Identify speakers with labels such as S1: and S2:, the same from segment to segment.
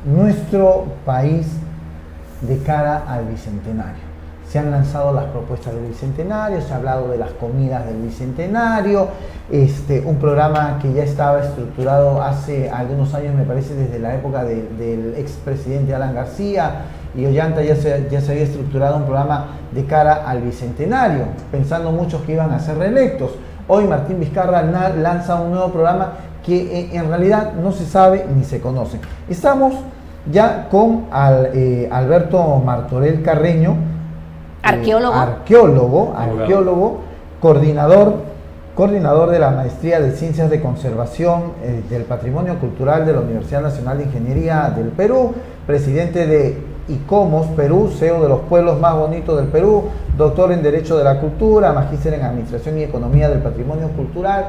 S1: nuestro país de cara al Bicentenario. Se han lanzado las propuestas del Bicentenario, se ha hablado de las comidas del Bicentenario, un programa que ya estaba estructurado hace algunos años, me parece desde la época del expresidente Alan García y Ollanta, ya se había estructurado un programa de cara al Bicentenario, pensando muchos que iban a ser reelectos. Hoy Martín Vizcarra lanza un nuevo programa que en realidad no se sabe ni se conoce. Estamos ya con Alberto Martorell Carreño, arqueólogo, coordinador de la Maestría de Ciencias de Conservación del Patrimonio Cultural de la Universidad Nacional de Ingeniería del Perú, presidente de ICOMOS Perú, CEO de los pueblos más bonitos del Perú, doctor en Derecho de la Cultura, magíster en Administración y Economía del Patrimonio Cultural.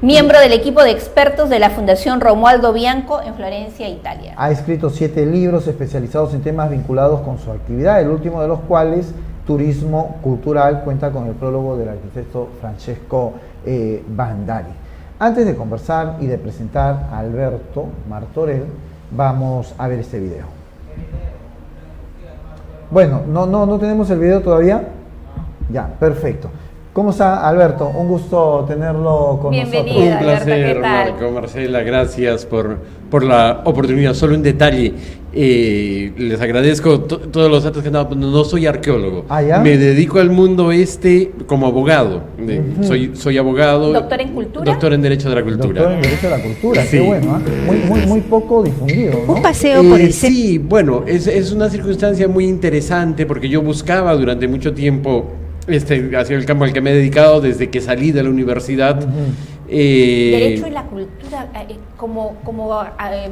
S2: Miembro del equipo de expertos de la Fundación Romualdo Bianco en Florencia, Italia.
S1: Ha escrito 7 libros especializados en temas vinculados con su actividad, el último de los cuales, Turismo Cultural, cuenta con el prólogo del arquitecto Francesco Bandari. Antes de conversar y de presentar a Alberto Martorell, vamos a ver este video. Bueno, no tenemos el video todavía. Ya, perfecto. ¿Cómo está, Alberto? Un gusto tenerlo con nosotros.
S2: Bienvenido,
S3: Un placer,
S2: Alberto, ¿qué tal?
S3: Marco, Marcela, gracias por la oportunidad. Solo un detalle, les agradezco todos los datos que han dado. No soy arqueólogo,
S1: ¿ya?
S3: Me dedico al mundo como abogado. Soy abogado.
S2: ¿Doctor en Cultura?
S3: Doctor en Derecho de la Cultura.
S1: Doctor en Derecho de la Cultura,
S3: Sí.
S1: qué bueno, ¿eh? Muy poco difundido, ¿no?
S4: Un paseo por el
S3: Sí, bueno, es una circunstancia muy interesante porque yo buscaba durante mucho tiempo hacia el campo al que me he dedicado desde que salí de la universidad.
S2: Derecho y la cultura, como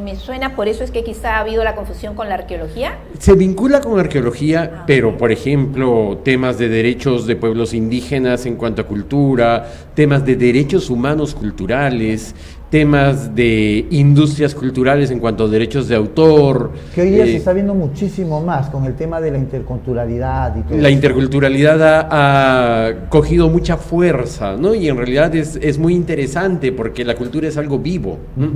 S2: me suena, por eso es que quizá ha habido la confusión con la arqueología.
S3: Se vincula con arqueología, pero por ejemplo, temas de derechos de pueblos indígenas en cuanto a cultura, temas de derechos humanos culturales, temas de industrias culturales en cuanto a derechos de autor.
S1: Que hoy día se está viendo muchísimo más con el tema de la interculturalidad y todo
S3: La
S1: eso.
S3: interculturalidad ha cogido mucha fuerza, ¿no? Y en realidad es muy interesante porque la cultura es algo vivo, ¿no?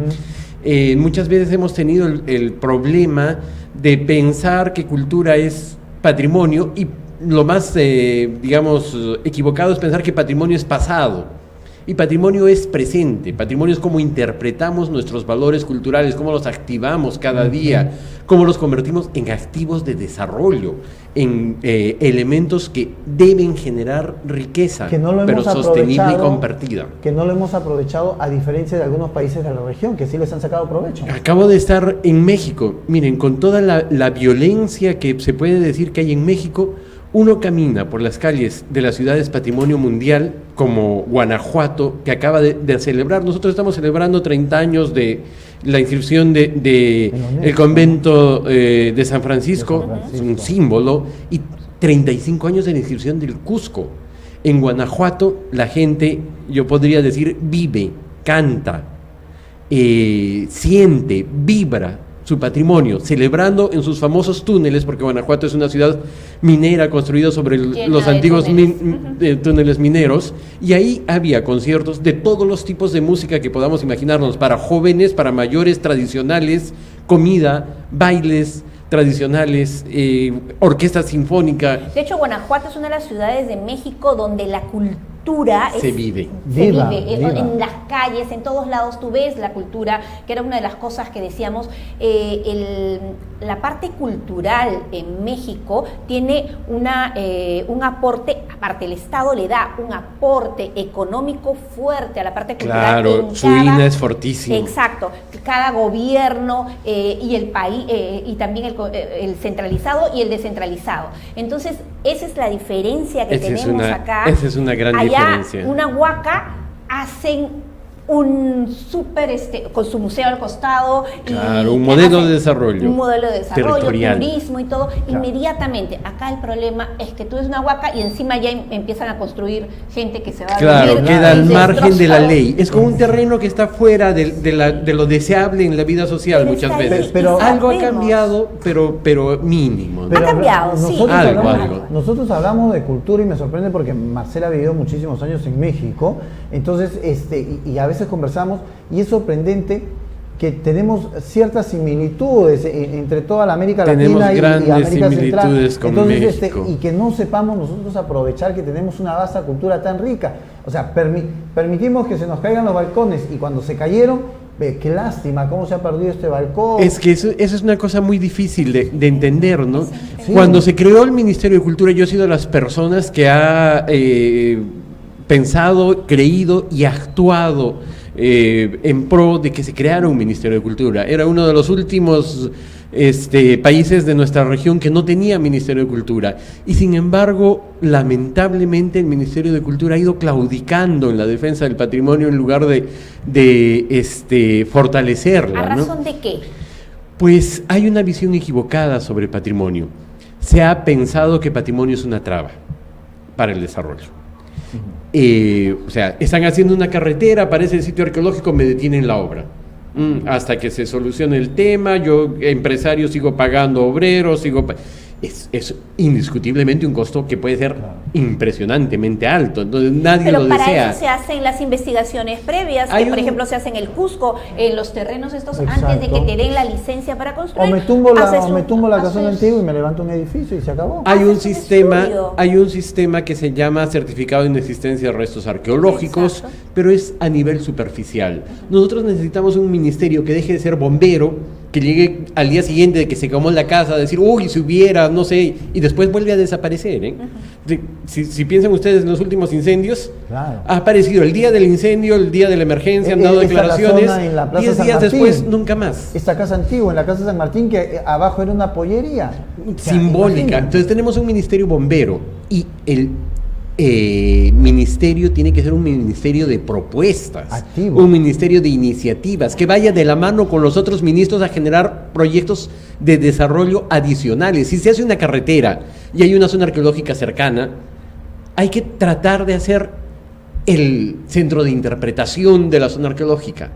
S3: Muchas veces hemos tenido el problema de pensar que cultura es patrimonio y lo más, equivocado es pensar que patrimonio es pasado. Y patrimonio es presente, patrimonio es cómo interpretamos nuestros valores culturales, cómo los activamos cada día, cómo los convertimos en activos de desarrollo, en elementos que deben generar riqueza,
S1: que no lo
S3: pero
S1: hemos
S3: sostenible y compartida.
S1: Que no lo hemos aprovechado a diferencia de algunos países de la región, que sí les han sacado provecho.
S3: Acabo de estar en México, miren, con toda la violencia que se puede decir que hay en México, uno camina por las calles de las ciudades patrimonio mundial como Guanajuato, que acaba de celebrar, nosotros estamos celebrando 30 años de la inscripción de el convento de San Francisco, es un símbolo, y 35 años de la inscripción del Cusco. En Guanajuato la gente, yo podría decir, vive, canta, siente, vibra su patrimonio, celebrando en sus famosos túneles, porque Guanajuato es una ciudad minera construida sobre los antiguos túneles mineros, y ahí había conciertos de todos los tipos de música que podamos imaginarnos, para jóvenes, para mayores, tradicionales, comida, bailes tradicionales, orquesta sinfónica.
S2: De hecho, Guanajuato es una de las ciudades de México donde la cultura
S3: se vive.
S1: Viva.
S2: En las calles, en todos lados tú ves la cultura, que era una de las cosas que decíamos. La parte cultural en México tiene un aporte, aparte el Estado le da un aporte económico fuerte a la parte cultural.
S3: Claro, su INA es fortísimo.
S2: Exacto, cada gobierno y el país, y también el centralizado y el descentralizado. Entonces, esa es la diferencia que tenemos acá.
S3: Esa es una gran diferencia.
S2: Una huaca hacen un súper, con su museo al costado.
S3: Claro, un modelo de desarrollo.
S2: Un modelo de desarrollo,
S3: territorial.
S2: turismo y todo. Claro. Inmediatamente, acá el problema es que tú ves una huaca y encima ya empiezan a construir gente que se va a
S3: vivir. Claro, queda al margen de la ley. Es como un terreno que está fuera de lo deseable en la vida social muchas veces.
S1: Pero
S3: algo ha cambiado, pero mínimo, ¿no?
S2: Ha cambiado, sí.
S1: Nosotros hablamos de cultura y me sorprende porque Marcela ha vivido muchísimos años en México, entonces, y a veces conversamos y es sorprendente que tenemos ciertas similitudes entre toda la América
S3: tenemos
S1: Latina y
S3: grandes
S1: América
S3: similitudes
S1: Central.
S3: con
S1: Entonces,
S3: México.
S1: y que no sepamos nosotros aprovechar que tenemos una vasta cultura tan rica. O sea, permitimos que se nos caigan los balcones y cuando se cayeron, qué lástima, cómo se ha perdido este balcón.
S3: Es que eso es una cosa muy difícil de entender, ¿no?
S1: Sí.
S3: Cuando se creó el Ministerio de Cultura, yo he sido de las personas que ha pensado, creído y actuado en pro de que se creara un Ministerio de Cultura. Era uno de los últimos países de nuestra región que no tenía Ministerio de Cultura. Y sin embargo, lamentablemente el Ministerio de Cultura ha ido claudicando en la defensa del patrimonio en lugar de fortalecerla.
S2: ¿A
S3: ¿no?
S2: razón de qué?
S3: Pues hay una visión equivocada sobre patrimonio. Se ha pensado que patrimonio es una traba para el desarrollo. O sea, están haciendo una carretera, aparece el sitio arqueológico, me detienen la obra. Hasta que se solucione el tema, yo, empresario, sigo pagando obreros, es indiscutiblemente un costo que puede ser impresionantemente alto, entonces nadie lo desea.
S2: Pero para eso se hacen las investigaciones previas, que por ejemplo se hacen en el Cusco, en los terrenos estos,
S1: Exacto.
S2: antes de que te den la licencia para construir.
S1: O me tumbo la casona antigua y me levanto un edificio y se acabó.
S3: Hay un
S2: estudio.
S3: sistema que se llama certificado de inexistencia de restos arqueológicos,
S2: Exacto.
S3: pero es a nivel superficial. Nosotros necesitamos un ministerio que deje de ser bombero, que llegue al día siguiente de que se quemó la casa a decir, uy, si hubiera, no sé, y después vuelve a desaparecer. Si piensan ustedes en los últimos incendios,
S1: Claro.
S3: ha aparecido el día del incendio, el día de la emergencia, han dado
S1: Esa es la
S3: declaraciones,
S1: zona en la Plaza
S3: 10
S1: San
S3: días
S1: Martín.
S3: después, nunca más.
S1: Esta casa antigua, en la casa San Martín, que abajo era una pollería. O sea,
S3: Simbólica.
S1: imagínate.
S3: Entonces tenemos un ministerio bombero y el ministerio tiene que ser un ministerio de propuestas,
S1: activo,
S3: un ministerio de iniciativas, que vaya de la mano con los otros ministros a generar proyectos de desarrollo adicionales. Si se hace una carretera y hay una zona arqueológica cercana, hay que tratar de hacer el centro de interpretación de la zona arqueológica,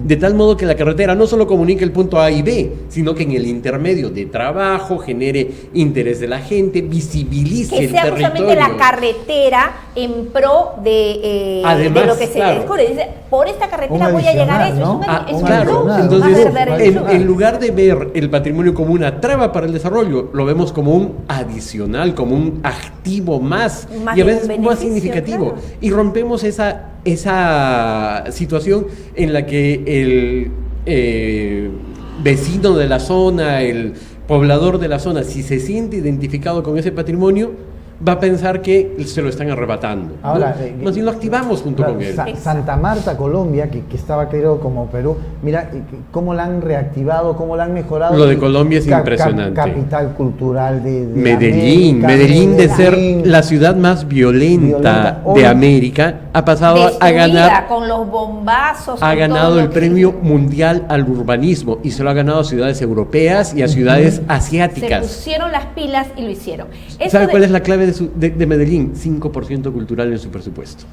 S3: de tal modo que la carretera no solo comunique el punto A y B, sino que en el intermedio de trabajo genere interés de la gente, visibilice
S2: que
S3: el
S2: sea
S3: territorio.
S2: justamente la carretera en pro de
S3: Además,
S2: lo que se
S3: claro,
S2: descubre. Dice, por esta carretera
S1: un
S2: voy a llegar a eso.
S1: adicional, ¿no?
S2: Es un
S3: Claro,
S2: plus.
S3: entonces
S2: Va a ser
S3: en lugar de ver el patrimonio como una traba para el desarrollo, lo vemos como un adicional, como un activo más
S2: Más
S3: y a veces
S2: beneficio,
S3: más significativo.
S2: claro.
S3: Y rompemos esa situación en la que el vecino de la zona, el poblador de la zona, si se siente identificado con ese patrimonio, va a pensar que se lo están arrebatando.
S1: Ahora,
S3: ¿no? Más bien lo activamos junto
S1: claro,
S3: con él.
S1: Santa Marta, Colombia, que estaba creo como Perú, mira cómo la han reactivado, cómo la han mejorado.
S3: Lo de Colombia es impresionante.
S1: Capital cultural de
S3: Medellín,
S1: América,
S3: Medellín de ser
S1: Medellín.
S3: la ciudad más violenta
S1: Hoy,
S3: de América, ha pasado a
S2: Destruida,
S3: ganar,
S2: con los bombazos.
S3: ha
S2: con
S3: ganado
S2: todo
S3: el
S2: lo que-
S3: premio mundial al urbanismo y se lo ha ganado a ciudades europeas y a ciudades
S2: Se
S3: asiáticas.
S2: pusieron las pilas y lo hicieron. Eso
S3: ¿Sabe
S2: de-
S3: cuál es la clave de Medellín? 5% cultural en su presupuesto.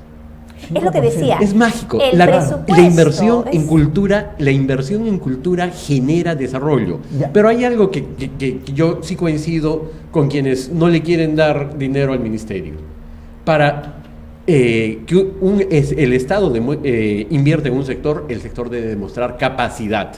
S2: Es lo que decía.
S3: Es mágico.
S2: El
S3: La
S2: presupuesto
S3: inversión
S2: es-
S3: en cultura, la inversión en cultura genera desarrollo.
S1: Ya.
S3: Pero hay algo que yo sí coincido con quienes no le quieren dar dinero al ministerio. Para que el Estado invierte en un sector, el sector debe demostrar capacidad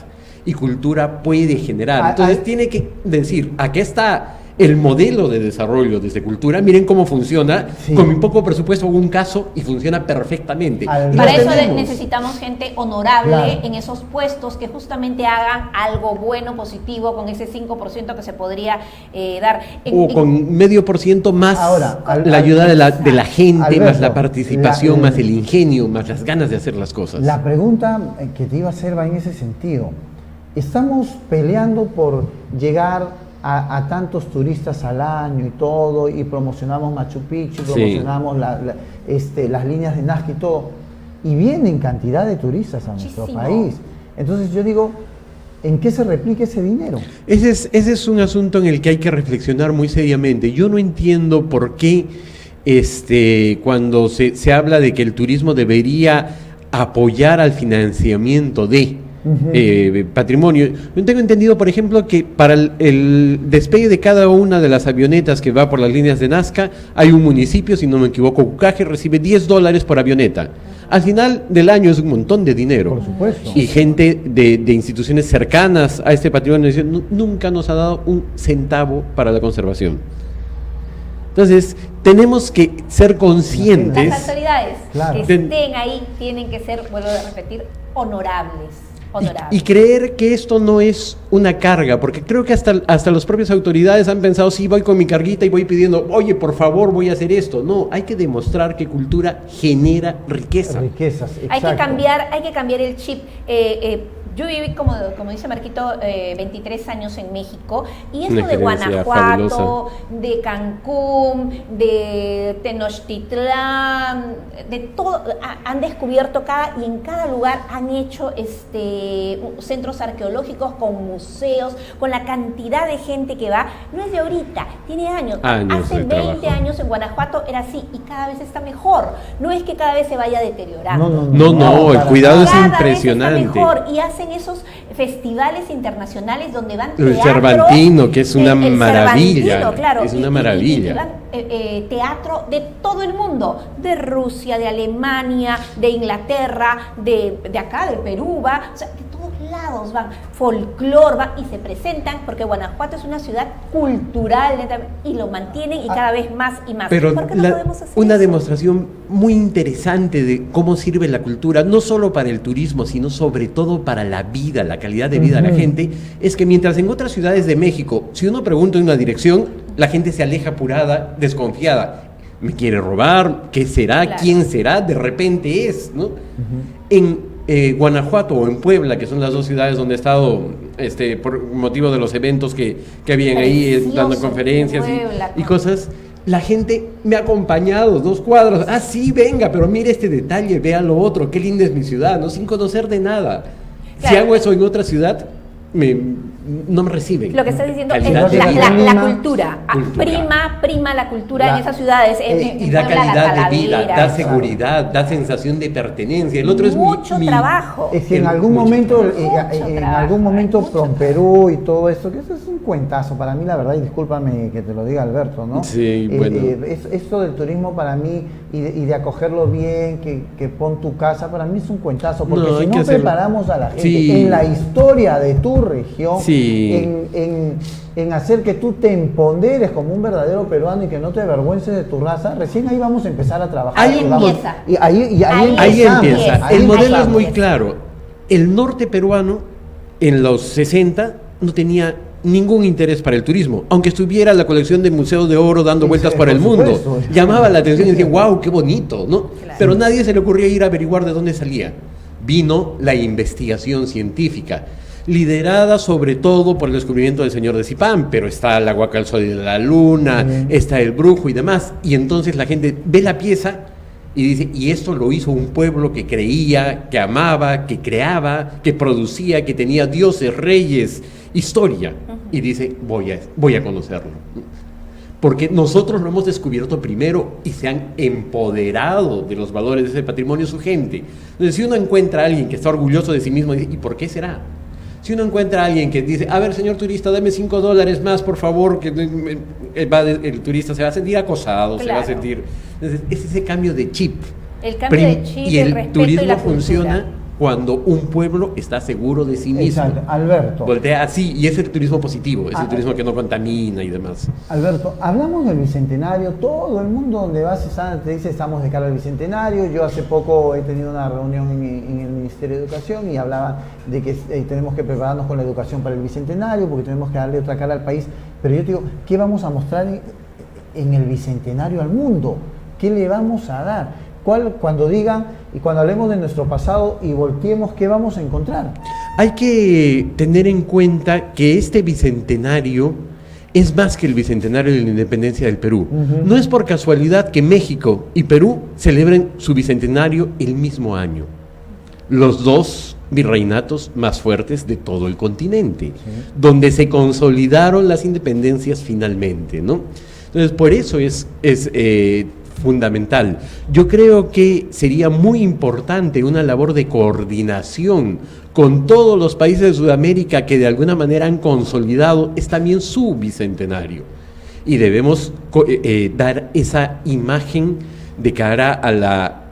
S3: y cultura puede generar. Entonces tiene que decir, aquí está el modelo de desarrollo desde cultura, miren cómo funciona,
S1: Sí.
S3: con mi poco presupuesto hago un caso y funciona perfectamente.
S1: Al-
S3: Y
S2: Para
S3: lo
S2: eso
S3: tenemos.
S2: necesitamos gente honorable
S1: Claro.
S2: en esos puestos que justamente hagan algo bueno, positivo, con ese 5% que se podría dar.
S3: O con medio por ciento más
S1: Ahora,
S3: la ayuda de la gente,
S1: Alberto,
S3: más la participación,
S1: la-
S3: más el ingenio, más las ganas de hacer las cosas.
S1: La pregunta que te iba a hacer va en ese sentido. Estamos peleando por llegar a tantos turistas al año y todo, y promocionamos Machu Picchu,
S3: Sí.
S1: promocionamos las líneas de Nazca y todo, y vienen cantidad de turistas a nuestro
S2: Muchísimo.
S1: país. Entonces yo digo, ¿en qué se replica ese dinero?
S3: Ese es un asunto en el que hay que reflexionar muy seriamente. Yo no entiendo por qué cuando se habla de que el turismo debería apoyar al financiamiento de patrimonio. Yo tengo entendido, por ejemplo, que para el despegue de cada una de las avionetas que va por las líneas de Nazca, hay un municipio, si no me equivoco, Cucaje, recibe $10 por avioneta. Al final del año es un montón de dinero.
S1: Por supuesto.
S3: Y gente de instituciones cercanas a este patrimonio dicen, nunca nos ha dado un centavo para la conservación. Entonces, tenemos que ser conscientes.
S2: Las autoridades
S1: Claro.
S2: que estén ahí tienen que ser, vuelvo a repetir, honorables.
S3: Y creer que esto no es una carga, porque creo que hasta las propias autoridades han pensado, sí, voy con mi carguita y voy pidiendo, oye, por favor, voy a hacer esto. No, hay que demostrar que cultura genera riqueza.
S1: Riquezas, exacto.
S2: Hay que cambiar el chip. Yo viví, como dice Marquito, 23 años en México, y eso
S3: Una
S2: de
S3: experiencia
S2: Guanajuato,
S3: fabulosa.
S2: de Cancún, de Tenochtitlán, de todo, han descubierto y en cada lugar han hecho centros arqueológicos con museos, con la cantidad de gente que va. No es de ahorita, tiene años. Hace
S3: de
S2: 20
S3: trabajo.
S2: años en Guanajuato era así y cada vez está mejor. No es que cada vez se vaya deteriorando.
S3: No, el cuidado es
S2: Cada
S3: impresionante.
S2: vez está mejor y hacen esos festivales internacionales donde van
S3: El
S2: teatro,
S3: Cervantino, que es una
S2: el
S3: maravilla,
S2: Cervantino, claro,
S3: es una maravilla.
S2: y van, teatro de todo el mundo, de Rusia, de Alemania, de Inglaterra, de acá, de Perú, o sea, de todos lados van, folclor, van y se presentan, porque Guanajuato es una ciudad cultural y lo mantienen y cada vez más y más.
S3: Pero
S2: ¿Por qué no podemos hacer
S3: una
S2: eso?
S3: demostración muy interesante de cómo sirve la cultura, no solo para el turismo, sino sobre todo para la vida, la calidad de vida de la gente, es que mientras en otras ciudades de México, si uno pregunta en una dirección, la gente se aleja apurada, desconfiada. ¿Me quiere robar? ¿Qué será?
S2: Claro.
S3: ¿Quién será? De repente es, ¿no? En Guanajuato o en Puebla, que son las dos ciudades donde he estado por motivo de los eventos que habían ahí,
S2: Precioso,
S3: dando conferencias
S2: Puebla,
S3: y cosas, la gente me ha acompañado 2 cuadras, sí, venga, pero mire este detalle, vea lo otro, qué linda es mi ciudad, ¿no? Sin conocer de nada. Si
S2: Claro.
S3: hago eso en otra ciudad, no me reciben.
S2: Lo que estás diciendo es
S3: Calidad de
S2: la
S3: vida.
S2: cultura. Prima la cultura en esas ciudades.
S3: Y da
S2: Puebla, la
S3: calidad de vida,
S2: Talavera,
S3: da seguridad, da sensación de pertenencia. El otro es
S2: mucho trabajo.
S1: Es que en
S3: el-
S1: algún
S3: mucho
S1: momento,
S3: trabajo.
S1: en algún momento con Perú y todo esto, que eso es un cuentazo para mí, la verdad, y discúlpame que te lo diga Alberto, ¿no?
S3: Sí, bueno.
S1: Esto del turismo para mí y de acogerlo bien, que pon tu casa, para mí es un cuentazo, porque
S3: No,
S1: si
S3: hay que
S1: no
S3: hacerlo.
S1: preparamos a la gente
S3: Sí.
S1: en la historia de tu región,
S3: Sí.
S1: en hacer que tú te empoderes como un verdadero peruano y que no te avergüences de tu raza, recién ahí vamos a empezar a trabajar.
S2: Ahí
S1: y vamos-
S2: empieza.
S1: y ahí
S3: Ahí
S1: empezamos,
S3: empieza.
S1: ahí
S3: El modelo es
S1: empezamos.
S3: muy claro. El norte peruano en los 60 no tenía ningún interés para el turismo, aunque estuviera la colección de museos de oro dando
S1: Sí,
S3: vueltas
S1: sí,
S3: por el
S1: por
S3: mundo.
S1: supuesto.
S3: Llamaba la atención y decía, wow, qué bonito, ¿no?
S2: Claro.
S3: Pero nadie se le ocurría ir a averiguar de dónde salía. Vino la investigación científica, liderada sobre todo por el descubrimiento del señor de Zipán, pero está el agua al sol y la luna, está el brujo y demás, y entonces la gente ve la pieza y dice, y esto lo hizo un pueblo que creía, que amaba, que creaba, que producía, que tenía dioses, reyes, historia, y dice, voy a conocerlo. Porque nosotros lo hemos descubierto primero y se han empoderado de los valores de ese patrimonio su gente. Entonces, si uno encuentra a alguien que está orgulloso de sí mismo, dice, ¿y por qué será? Si uno encuentra a alguien que dice, a ver, señor turista, dame $5 más, por favor, que el turista se va a sentir acosado, se va a
S2: Claro.
S3: sentir... Entonces, es ese cambio de chip.
S2: El cambio de chip,
S3: y
S2: el
S3: el
S2: respeto y
S3: turismo
S2: la cultura.
S3: funciona cuando un pueblo está seguro de sí mismo.
S1: Exacto. Alberto.
S3: Voltea así, y es el turismo positivo, es el
S1: Ah,
S3: turismo que no contamina y demás.
S1: Alberto, hablamos del Bicentenario, todo el mundo donde vas te dice estamos de cara al Bicentenario. Yo hace poco he tenido una reunión en el Ministerio de Educación y hablaba de que tenemos que prepararnos con la educación para el Bicentenario porque tenemos que darle otra cara al país. Pero yo te digo, ¿qué vamos a mostrar en el Bicentenario al mundo? ¿Qué le vamos a dar? Cuando digan y cuando hablemos de nuestro pasado y volteemos, ¿qué vamos a encontrar?
S3: Hay que tener en cuenta que este bicentenario es más que el bicentenario de la independencia del Perú. No es por casualidad que México y Perú celebren su bicentenario el mismo año. Los dos virreinatos más fuertes de todo el continente, donde se consolidaron las independencias finalmente, ¿no? Entonces, por eso es fundamental. Yo creo que sería muy importante una labor de coordinación con todos los países de Sudamérica que de alguna manera han consolidado es también su bicentenario. Y debemos dar esa imagen de cara a la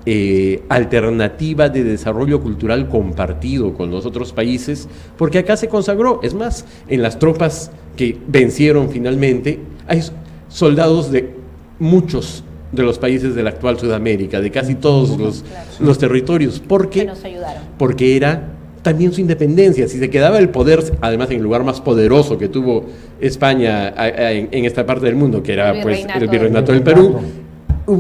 S3: alternativa de desarrollo cultural compartido con los otros países, porque acá se consagró. Es más, en las tropas que vencieron finalmente, hay soldados de muchos de los países de la actual Sudamérica, de casi todos los territorios,
S2: que nos ayudaron.
S3: porque era también su independencia. Si se quedaba el poder, además en el lugar más poderoso que tuvo España en esta parte del mundo, que era el virreinato del Perú,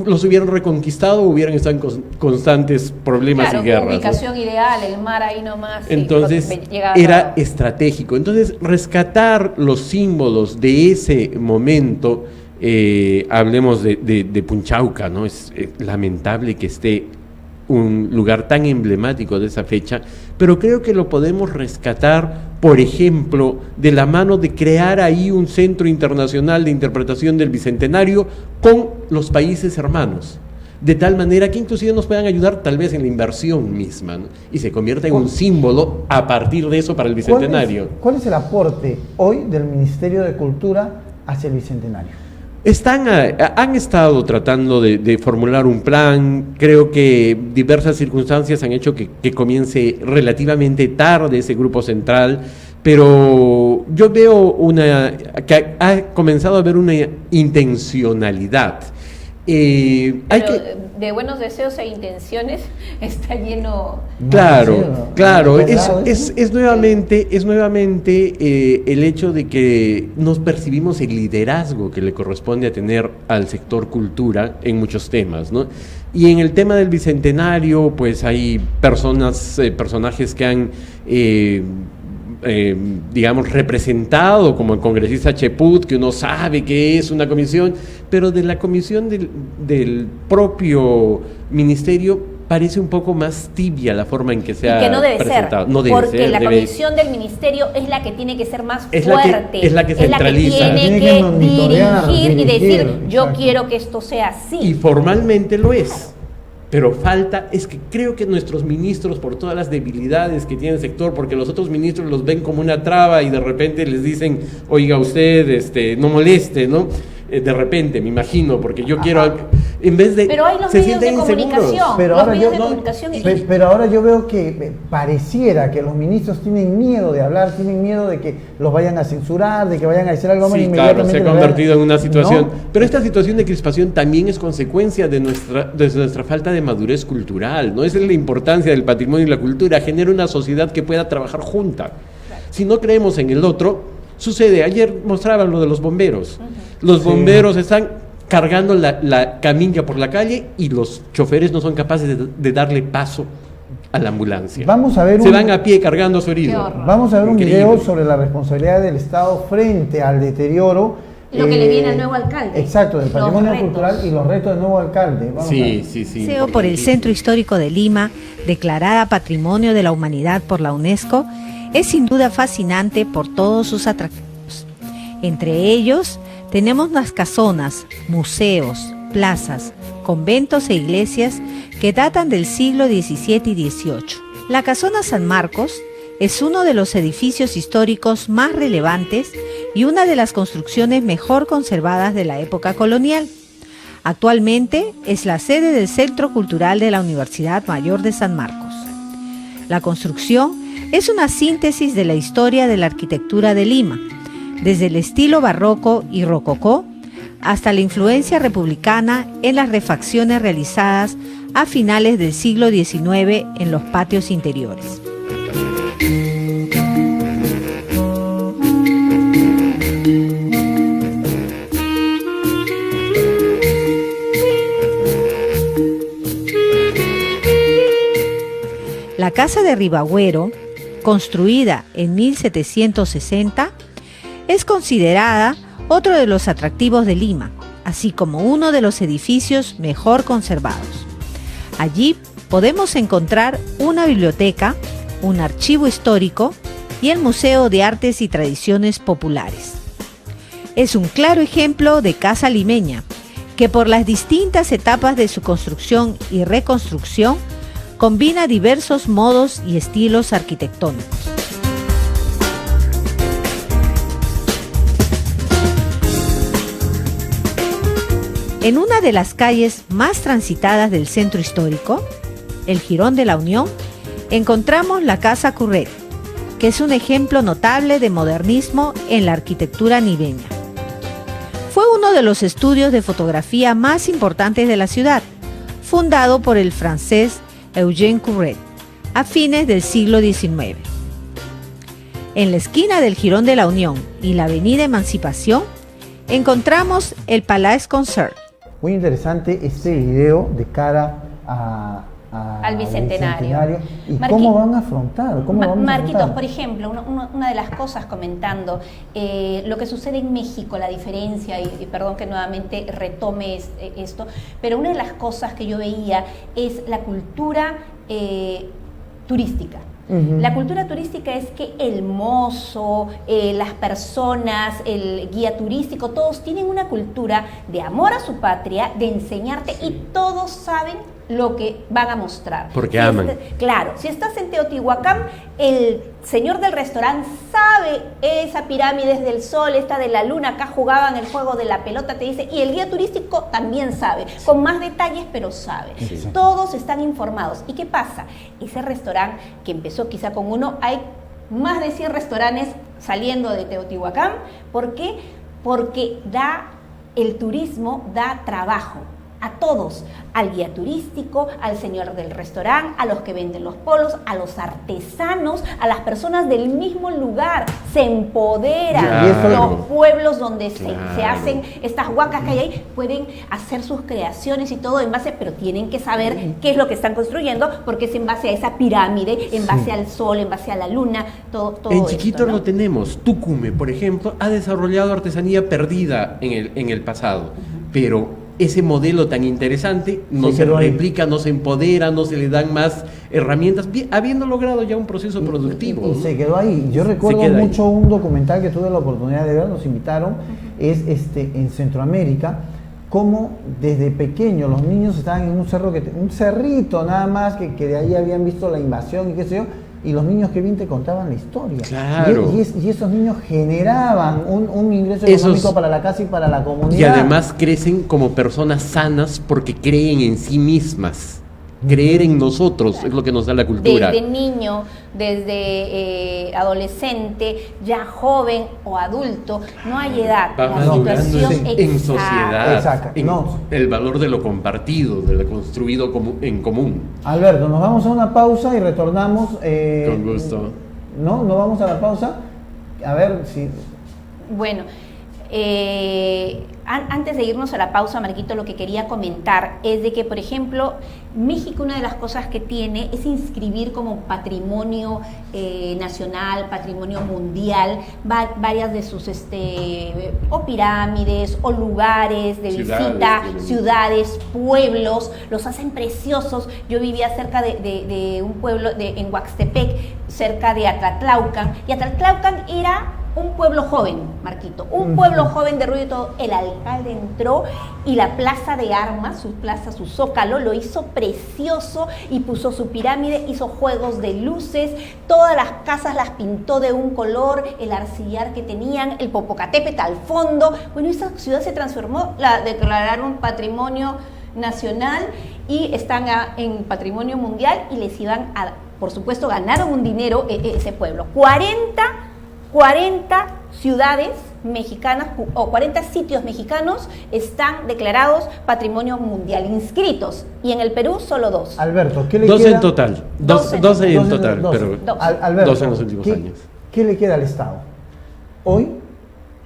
S3: los hubieran reconquistado, hubieran estado en constantes problemas y guerras.
S2: Ubicación ideal, el mar ahí nomás.
S3: Entonces era estratégico. Entonces rescatar los símbolos de ese momento, hablemos de Punchauca, ¿no? Es lamentable que esté un lugar tan emblemático de esa fecha, pero creo que lo podemos rescatar, por ejemplo, de la mano de crear ahí un centro internacional de interpretación del Bicentenario con los países hermanos, de tal manera que inclusive nos puedan ayudar tal vez en la inversión misma, ¿no? Y se convierta en un símbolo a partir de eso para el Bicentenario.
S1: ¿Cuál es el aporte hoy del Ministerio de Cultura hacia el Bicentenario?
S3: Han estado tratando de formular un plan. Creo que diversas circunstancias han hecho que comience relativamente tarde ese grupo central, pero yo veo que ha comenzado a haber una intencionalidad.
S2: De buenos deseos e intenciones está lleno.
S3: Claro, es nuevamente el hecho de que nos percibimos el liderazgo que le corresponde a tener al sector cultura en muchos temas, ¿no? Y en el tema del Bicentenario, pues hay personajes que han digamos, representado, como el congresista Cheput, que uno sabe que es una comisión, pero de la comisión del propio ministerio parece un poco más tibia la forma en que se ha presentado.
S2: No debe ser, porque la comisión del ministerio es la que tiene que ser más fuerte,
S3: es la que centraliza,
S2: tiene que dirigir y decir, yo quiero que esto sea así.
S3: Y formalmente lo es. Pero es que creo que nuestros ministros, por todas las debilidades que tiene el sector, porque los otros ministros los ven como una traba y de repente les dicen, oiga usted, no moleste, ¿no? De repente, me imagino, porque yo quiero, en vez de...
S2: Pero hay los medios de comunicación,
S1: pero ahora yo veo que pareciera que los ministros tienen miedo de hablar, tienen miedo de que los vayan a censurar, de que vayan a decir algo más inmediatamente.
S3: Claro, se ha convertido en una situación, ¿no? Pero esta situación de crispación también es consecuencia de nuestra falta de madurez cultural, ¿no? Esa es la importancia del patrimonio y la cultura, genera una sociedad que pueda trabajar junta. Claro. Si no creemos en el otro, sucede. Ayer mostraban lo de los bomberos. Los bomberos están cargando la camilla por la calle y los choferes no son capaces de darle paso a la ambulancia. Se van a pie cargando su herido.
S1: Vamos a ver un video sobre la responsabilidad del Estado frente al deterioro.
S2: Lo que le viene al nuevo alcalde.
S1: Exacto, del patrimonio cultural y los retos del nuevo alcalde.
S4: Sí. Paseo por el Centro Histórico de Lima, declarada Patrimonio de la Humanidad por la UNESCO, es sin duda fascinante por todos sus atractivos. Entre ellos tenemos las casonas, museos, plazas, conventos e iglesias que datan del siglo XVII y XVIII. La Casona San Marcos es uno de los edificios históricos más relevantes y una de las construcciones mejor conservadas de la época colonial. Actualmente es la sede del Centro Cultural de la Universidad Mayor de San Marcos. La construcción es una síntesis de la historia de la arquitectura de Lima, desde el estilo barroco y rococó hasta la influencia republicana en las refacciones realizadas a finales del siglo XIX en los patios interiores. La Casa de Ribagüero, construida en 1760, es considerada otro de los atractivos de Lima, así como uno de los edificios mejor conservados. Allí podemos encontrar una biblioteca, un archivo histórico y el Museo de Artes y Tradiciones Populares. Es un claro ejemplo de casa limeña, que por las distintas etapas de su construcción y reconstrucción combina diversos modos y estilos arquitectónicos. En una de las calles más transitadas del centro histórico, el Jirón de la Unión, encontramos la Casa Curret, que es un ejemplo notable de modernismo en la arquitectura niveña. Fue uno de los estudios de fotografía más importantes de la ciudad, fundado por el francés Eugène Curret a fines del siglo XIX. En la esquina del Jirón de la Unión y la avenida Emancipación, encontramos el Palais Concert.
S1: Muy interesante este video de cara
S2: al Bicentenario.
S1: ¿Y cómo van a afrontar?
S2: Marquitos, por ejemplo, una de las cosas comentando lo que sucede en México, la diferencia, y perdón que nuevamente retome esto, pero una de las cosas que yo veía es la cultura turística. La cultura turística es que el mozo, las personas, el guía turístico, todos tienen una cultura de amor a su patria, de enseñarte, y todos saben lo que van a mostrar.
S3: Porque aman.
S2: Claro, si estás en Teotihuacán, el señor del restaurante sabe esa pirámide del sol, esta de la luna, acá jugaban el juego de la pelota, te dice, y el guía turístico también sabe, con más detalles, pero sabe. Sí. Todos están informados. ¿Y qué pasa? Ese restaurante que empezó quizá con uno, hay más de 100 restaurantes saliendo de Teotihuacán. ¿Por qué? Porque el turismo da trabajo a todos, al guía turístico, al señor del restaurante, a los que venden los polos, a los artesanos, a las personas del mismo lugar. Se empoderan. Claro. Los pueblos donde se hacen estas huacas que hay ahí, pueden hacer sus creaciones y todo en base, pero tienen que saber qué es lo que están construyendo, porque es en base a esa pirámide, en base al sol, en base a la luna, todo
S3: en chiquito,
S2: ¿no?
S3: Lo tenemos. Tucume, por ejemplo, ha desarrollado artesanía perdida en el pasado, pero ese modelo tan interesante no se replica, no se empodera, no se le dan más herramientas, habiendo logrado ya un proceso productivo.
S1: Y se quedó ahí. Yo recuerdo mucho un documental que tuve la oportunidad de ver, nos invitaron, es en Centroamérica, cómo desde pequeños los niños estaban en un cerrito nada más, que de ahí habían visto la invasión y qué sé yo, y los niños que bien te contaban la historia.
S3: Claro.
S1: Y esos niños generaban un ingreso económico para la casa y para la comunidad.
S3: Y además crecen como personas sanas porque creen en sí mismas. Creer en nosotros es lo que nos da la cultura.
S2: Desde niño, desde adolescente, ya joven o adulto, no hay edad.
S3: La situación en sociedad, el valor de lo compartido, de lo construido en común.
S1: Alberto, nos vamos a una pausa y retornamos.
S3: Con gusto.
S1: ¿No? ¿No vamos a la pausa? A ver si...
S2: Bueno, antes de irnos a la pausa, Marquito, lo que quería comentar es de que, por ejemplo, México, una de las cosas que tiene es inscribir como patrimonio nacional, patrimonio mundial, varias de sus o pirámides o lugares de visita, ciudades, pueblos, los hacen preciosos. Yo vivía cerca de un pueblo en Huaxtepec, cerca de Atlatlaucan, y Atlatlaucan era un pueblo joven, Marquito, un pueblo joven de ruido y todo. El alcalde entró y la plaza de armas, su zócalo, lo hizo precioso y puso su pirámide, hizo juegos de luces, todas las casas las pintó de un color, el arcillar que tenían, el Popocatépetl al fondo. Bueno, esa ciudad se transformó, la declararon patrimonio nacional y están en patrimonio mundial, y les iban a, por supuesto, ganaron un dinero ese pueblo. 40 ciudades mexicanas o 40 sitios mexicanos están declarados patrimonio mundial, inscritos, y en el Perú solo 2.
S1: Alberto, ¿qué le
S3: queda?
S1: 2
S3: en total, 2 en total, pero
S1: Alberto,
S3: 2 en los últimos años.
S1: ¿Qué le queda al Estado hoy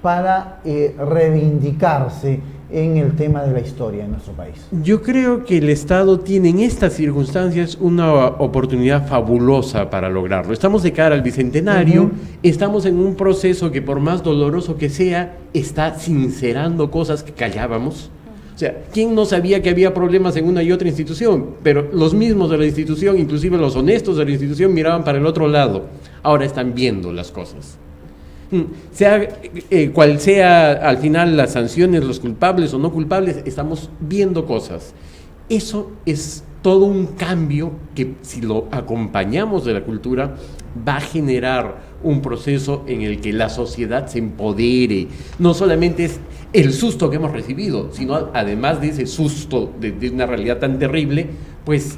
S1: para reivindicarse en el tema de la historia en nuestro país?
S3: Yo creo que el Estado tiene en estas circunstancias una oportunidad fabulosa para lograrlo. Estamos de cara al Bicentenario, estamos en un proceso que, por más doloroso que sea, está sincerando cosas que callábamos. O sea, ¿quién no sabía que había problemas en una y otra institución? Pero los mismos de la institución, inclusive los honestos de la institución, miraban para el otro lado. Ahora están viendo las cosas. Cual sea al final las sanciones, los culpables o no culpables, estamos viendo cosas. Eso es todo un cambio que, si lo acompañamos de la cultura, va a generar un proceso en el que la sociedad se empodere. No solamente es el susto que hemos recibido, sino además de ese susto de una realidad tan terrible, pues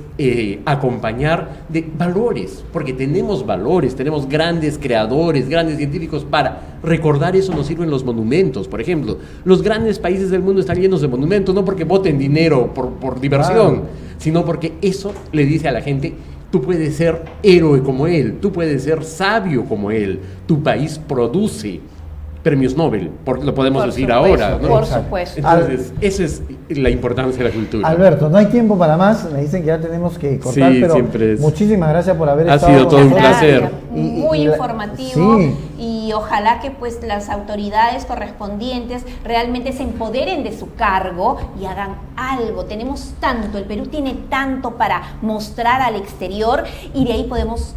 S3: acompañar de valores, porque tenemos valores, tenemos grandes creadores, grandes científicos. Para recordar eso nos sirven los monumentos. Por ejemplo, los grandes países del mundo están llenos de monumentos, no porque boten dinero por diversión, sino porque eso le dice a la gente: tú puedes ser héroe como él, tú puedes ser sabio como él, tu país produce premios Nobel, lo podemos decir ahora, ¿no?
S2: Por supuesto.
S3: Entonces, esa es la importancia de la cultura.
S1: Alberto, no hay tiempo para más, me dicen que ya tenemos que cortar,
S3: Sí,
S1: pero
S3: siempre es.
S1: Muchísimas gracias por haber
S3: Ha
S1: estado
S3: sido todo un
S1: nosotros.
S3: placer.
S2: Muy informativo,
S1: sí.
S2: y ojalá que pues las autoridades correspondientes realmente se empoderen de su cargo y hagan algo. Tenemos tanto, el Perú tiene tanto para mostrar al exterior, y de ahí podemos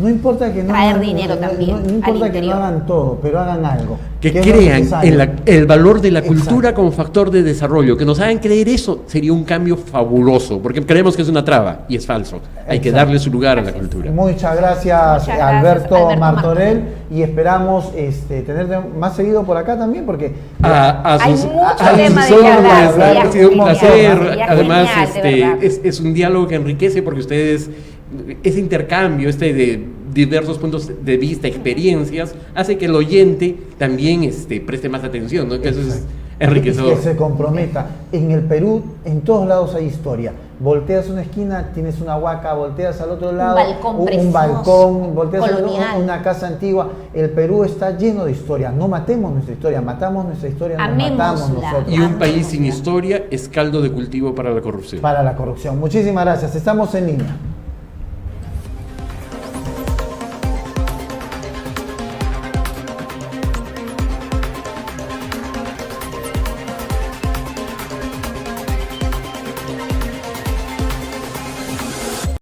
S1: No importa que no
S2: traer
S1: hagan,
S2: dinero también
S1: no
S2: al
S1: importa que no
S2: interior.
S1: hagan todo, pero hagan algo.
S3: Que
S1: es lo
S3: crean
S1: necesario.
S3: en el valor de la
S1: Exacto.
S3: cultura como factor de desarrollo, que nos hagan creer eso, sería un cambio fabuloso, porque creemos que es un traba y es falso. Hay que
S1: Exacto.
S3: darle su lugar a la
S2: Gracias.
S3: cultura.
S1: Muchas gracias,
S2: Muchas gracias,
S1: Alberto
S2: Alberto
S1: Martorell, y esperamos tenerte más seguido por acá también, porque
S2: Hay
S3: sus-
S2: mucho
S3: a
S2: tema
S3: sus
S2: de qué hablar,
S3: órdenes.
S2: sería
S3: Ha sido un
S2: genial,
S3: placer.
S2: sería
S3: Además,
S2: genial, de verdad.
S3: es un diálogo que enriquece, porque ustedes, ese intercambio de diversos puntos de vista, experiencias, hace que el oyente también preste más atención, ¿no? Que eso es enriquecedor.
S1: que se comprometa. En el Perú, en todos lados hay historia. Volteas una esquina, tienes una huaca, volteas al otro lado,
S2: balcón
S1: un
S2: precioso,
S1: balcón, volteas
S2: colonial.
S1: una casa antigua. El Perú está lleno de historia. No matemos nuestra historia, matamos nuestra historia, nos
S2: Amémosla.
S1: matamos nosotros.
S3: Y un país sin historia es caldo de cultivo para la corrupción.
S1: Para la corrupción. Muchísimas gracias. Estamos en línea.